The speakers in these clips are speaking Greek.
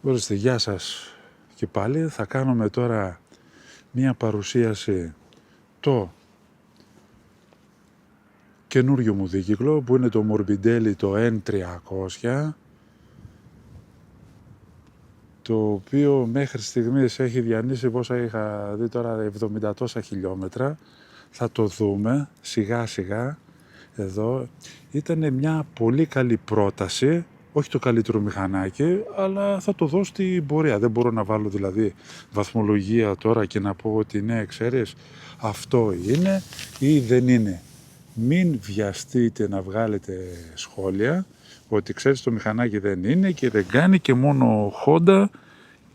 Ορίστε, γεια σας και πάλι. Θα κάνουμε τώρα μία παρουσίαση το καινούριο μου δίκυκλο που είναι το Morbidelli το N300, το οποίο μέχρι στιγμής έχει διανύσει πόσα είχα δει τώρα, 70 τόσα χιλιόμετρα. Θα το δούμε σιγά σιγά. Εδώ ήταν μια πολύ καλή πρόταση, όχι το καλύτερο μηχανάκι, αλλά θα το δω στην πορεία. Δεν μπορώ να βάλω δηλαδή βαθμολογία τώρα και να πω ότι ναι, ξέρεις, αυτό είναι ή δεν είναι. Μην βιαστείτε να βγάλετε σχόλια ότι ξέρεις το μηχανάκι δεν είναι και δεν κάνει και μόνο Honda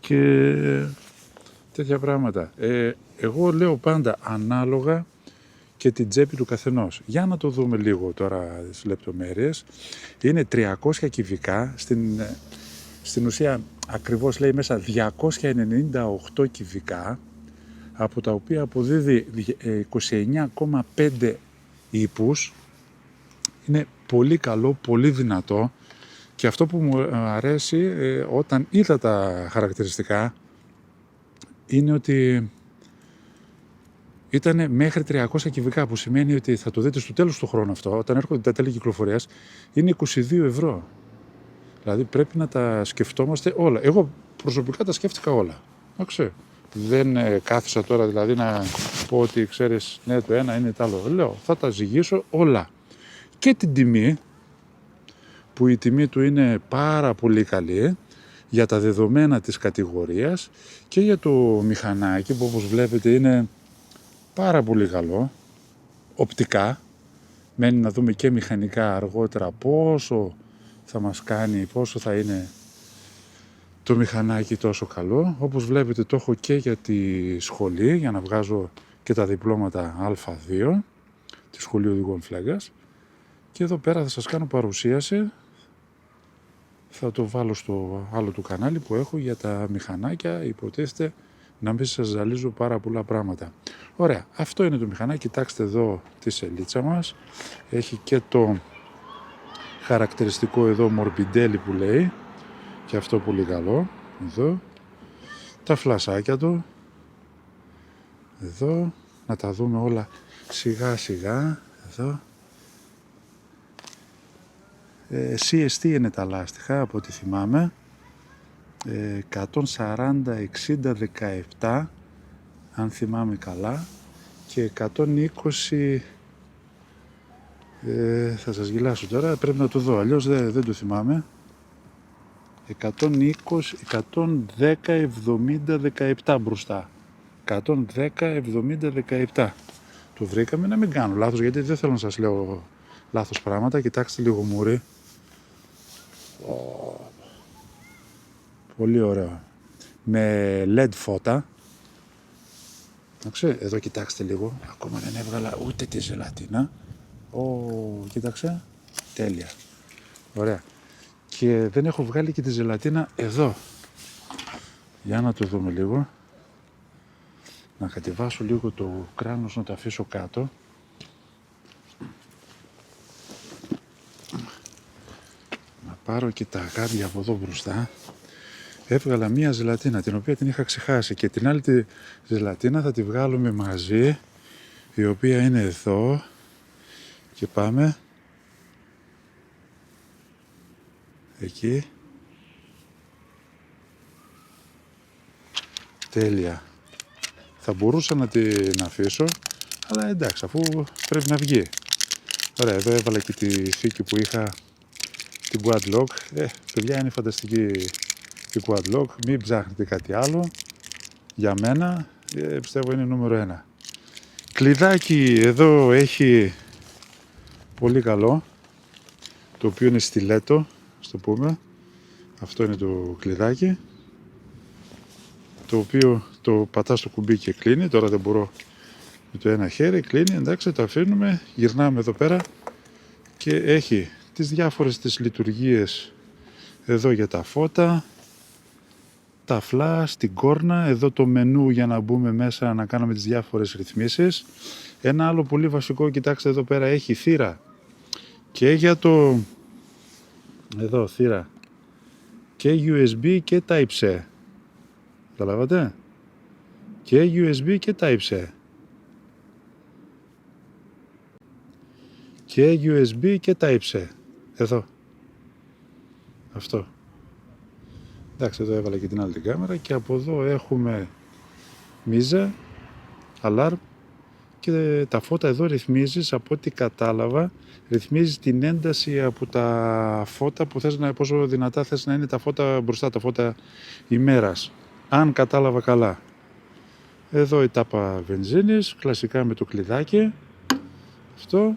και τέτοια πράγματα. Εγώ λέω πάντα ανάλογα και την τσέπη του καθενός. Για να το δούμε λίγο τώρα τις λεπτομέρειες. Είναι 300 κυβικά, στην ουσία ακριβώς λέει μέσα 298 κυβικά, από τα οποία αποδίδει 29,5 ύπους. Είναι πολύ καλό, πολύ δυνατό και αυτό που μου αρέσει όταν είδα τα χαρακτηριστικά είναι ότι ήταν μέχρι 300 κυβικά, που σημαίνει ότι θα το δείτε στο τέλος του χρόνου αυτό, όταν έρχονται τα τέλη κυκλοφορίας, είναι 22 ευρώ. Δηλαδή πρέπει να τα σκεφτόμαστε όλα. Εγώ προσωπικά τα σκέφτηκα όλα. Δεν κάθισα τώρα δηλαδή να πω ότι ξέρεις, ναι, το ένα είναι το άλλο. Λέω, θα τα ζυγίσω όλα. Και την τιμή, που η τιμή του είναι πάρα πολύ καλή για τα δεδομένα της κατηγορίας και για το μηχανάκι που όπως βλέπετε είναι πάρα πολύ καλό, οπτικά. Μένει να δούμε και μηχανικά αργότερα πόσο θα μας κάνει, πόσο θα είναι το μηχανάκι τόσο καλό. Όπως βλέπετε το έχω και για τη σχολή, για να βγάζω και τα διπλώματα Α2 τη Σχολή Οδηγών Φλέγκας. Και εδώ πέρα θα σας κάνω παρουσίαση, θα το βάλω στο άλλο του κανάλι που έχω για τα μηχανάκια, υποτίθεται να μην σας ζαλίζω πάρα πολλά πράγματα. Ωραία, αυτό είναι το μηχανάκι, κοιτάξτε εδώ τη σελίτσα μας, έχει και το χαρακτηριστικό εδώ Morbidelli που λέει, και αυτό πολύ καλό, εδώ, τα φλασάκια του, εδώ, να τα δούμε όλα σιγά σιγά, εδώ. CST είναι τα λάστιχα από ό,τι θυμάμαι, 140, 60, 17 αν θυμάμαι καλά και 120, θα σας γελάσω τώρα, πρέπει να το δω, αλλιώς δεν το θυμάμαι, 120, 110, 70, 17 μπροστά, 110, 70, 17. Το βρήκαμε, να μην κάνω λάθος, γιατί δεν θέλω να σας λέω λάθος πράγματα. Κοιτάξτε λίγο μουρί. Πολύ ωραίο. Με LED φώτα. Εδώ κοιτάξτε λίγο. Ακόμα δεν έβγαλα ούτε τη ζελατίνα. Κοίταξε. Τέλεια. Ωραία. Και δεν έχω βγάλει και τη ζελατίνα εδώ. Για να το δούμε λίγο. Να κατεβάσω λίγο το κράνος, να το αφήσω κάτω. Να πάρω και τα γάντια από εδώ μπροστά. Έβγαλα μία ζελατίνα, την οποία την είχα ξεχάσει, και την άλλη τη ζελατίνα θα τη βγάλουμε μαζί, η οποία είναι εδώ, και πάμε εκεί. Τέλεια. Θα μπορούσα να την αφήσω, αλλά εντάξει, αφού πρέπει να βγει. Ωραία, εδώ έβαλα και τη θήκη που είχα, την quad lock. Παιδιά, είναι φανταστική η quad lock, μην ψάχνετε κάτι άλλο. Για μένα, πιστεύω είναι νούμερο 1. Κλειδάκι εδώ έχει πολύ καλό, το οποίο είναι στιλέτο, ας το πούμε. Αυτό είναι το κλειδάκι, το οποίο το πατάς στο κουμπί και κλείνει. Τώρα δεν μπορώ με το ένα χέρι, κλείνει, εντάξει, το αφήνουμε, γυρνάμε εδώ πέρα και έχει τις διάφορες τις λειτουργίες εδώ για τα φώτα, τα φλας, την κόρνα, εδώ το μενού για να μπούμε μέσα να κάνουμε τις διάφορες ρυθμίσεις. Ένα άλλο πολύ βασικό, κοιτάξτε εδώ πέρα, έχει θύρα και για το, εδώ θύρα Και USB και Type-C. Καταλάβατε? Και USB και Type-C. Και USB και Type-C. Εδώ. Αυτό. Εντάξει, εδώ έβαλα και την άλλη την κάμερα και από εδώ έχουμε μίζα, alarm και τα φώτα εδώ ρυθμίζεις, από ό,τι κατάλαβα, ρυθμίζεις την ένταση από τα φώτα που θες να, πόσο δυνατά θες να είναι τα φώτα μπροστά, τα φώτα ημέρας. Αν κατάλαβα καλά. Εδώ η τάπα βενζίνης, κλασικά με το κλειδάκι. Αυτό.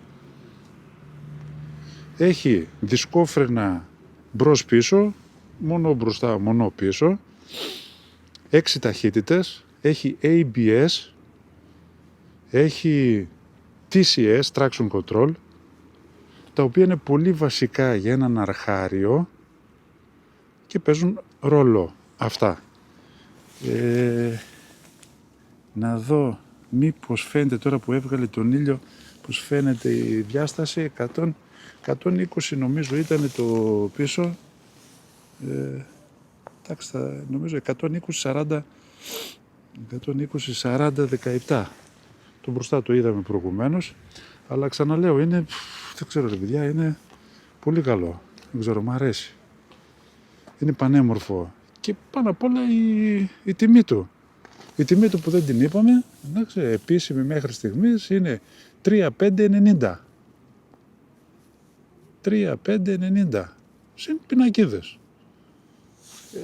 Έχει δισκόφρενα μπρος πίσω, μόνο μπροστά, μόνο πίσω. 6 ταχύτητες, έχει ABS, έχει TCS, Traction Control, τα οποία είναι πολύ βασικά για έναν αρχάριο και παίζουν ρόλο αυτά. Να δω μήπως φαίνεται τώρα που έβγαλε τον ήλιο, πως φαίνεται η διάσταση, 120 νομίζω ήταν το πίσω, εντάξει, νομίζω 120-40, 17. Το μπροστά το είδαμε προηγουμένως, αλλά ξαναλέω, είναι, δεν ξέρω ρε παιδιά, είναι πολύ καλό, δεν ξέρω, μου αρέσει. Είναι πανέμορφο και πάνω απ' όλα η τιμή του. Η τιμή του που δεν την είπαμε, εντάξει, επίσημη μέχρι στιγμής είναι 3.590. 3.590. Συν πινακίδες.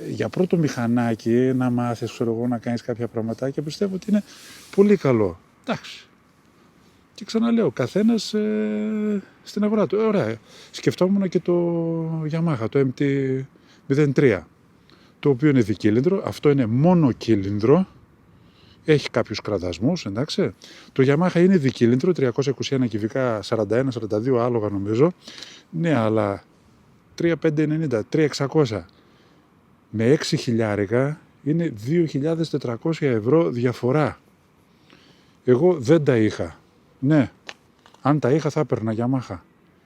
Για πρώτο μηχανάκι να μάθεις, ξέρω εγώ, να κάνεις κάποια πραγματάκια, πιστεύω ότι είναι πολύ καλό. Εντάξει. Και ξαναλέω, καθένας στην αγορά του. Ωραία. Σκεφτόμουν και το Yamaha, το MT-03, το οποίο είναι δικύλινδρο, αυτό είναι μονοκύλινδρο, έχει κάποιους κραδασμούς, εντάξει. Το Yamaha είναι δικύλινδρο, 321 κυβικά, 41-42 άλογα νομίζω, ναι, αλλά 3.590, 3.600 με 6 χιλιάρικα είναι 2.400 ευρώ διαφορά. Εγώ δεν τα είχα. Ναι, αν τα είχα θα έπαιρνα Yamaha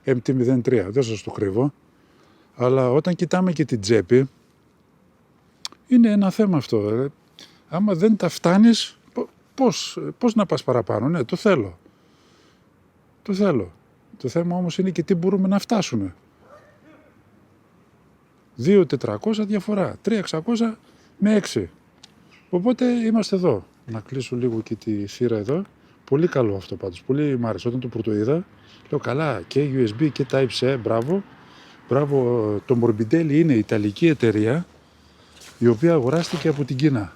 MT-03, δεν σας το κρύβω. Αλλά όταν κοιτάμε και την τσέπη, είναι ένα θέμα αυτό. Άμα δεν τα φτάνεις, πώς να πας παραπάνω. Ναι, το θέλω. Το θέλω. Το θέμα όμως είναι και τι μπορούμε να φτάσουμε. 2.400 διαφορά, 3.600 με 6. Οπότε είμαστε εδώ. Να κλείσω λίγο και τη θύρα εδώ. Πολύ καλό αυτό πάντως, πολύ μ' άρεσε. Όταν το πρωτοείδα, λέω καλά, και USB και Type-C, μπράβο. Μπράβο, το Morbidelli είναι ιταλική εταιρεία, η οποία αγοράστηκε από την Κίνα.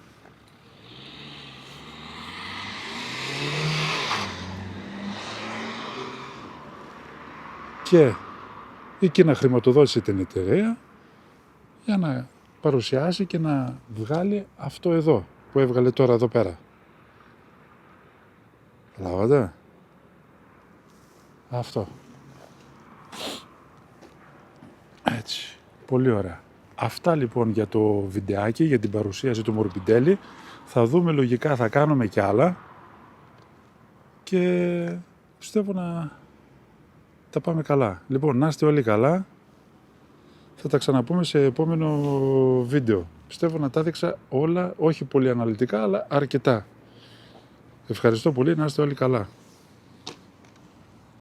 Και η Κίνα χρηματοδότησε την εταιρεία για να παρουσιάσει και να βγάλει αυτό εδώ, που έβγαλε τώρα εδώ πέρα. Καταλάβατε? Αυτό. Έτσι. Πολύ ωραία. Αυτά λοιπόν για το βιντεάκι, για την παρουσίαση του Morbidelli. Θα δούμε λογικά, θα κάνουμε κι άλλα. Και πιστεύω να τα πάμε καλά. Λοιπόν, να είστε όλοι καλά. Θα τα ξαναπούμε σε επόμενο βίντεο. Πιστεύω να τα έδειξα όλα, όχι πολύ αναλυτικά, αλλά αρκετά. Ευχαριστώ πολύ, να είστε όλοι καλά.